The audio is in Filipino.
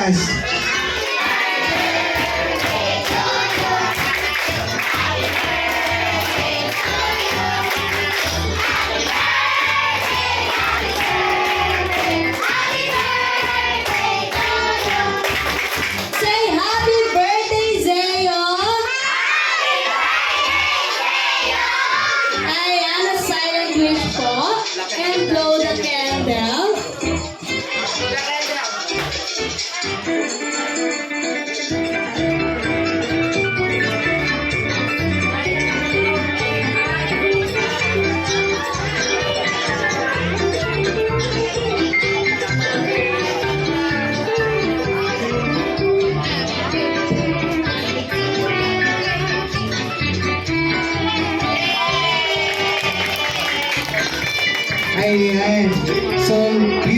Lucas. Say happy birthday, Zeo! Ayan, a silent wish po. And blow the candle. Ayan. So,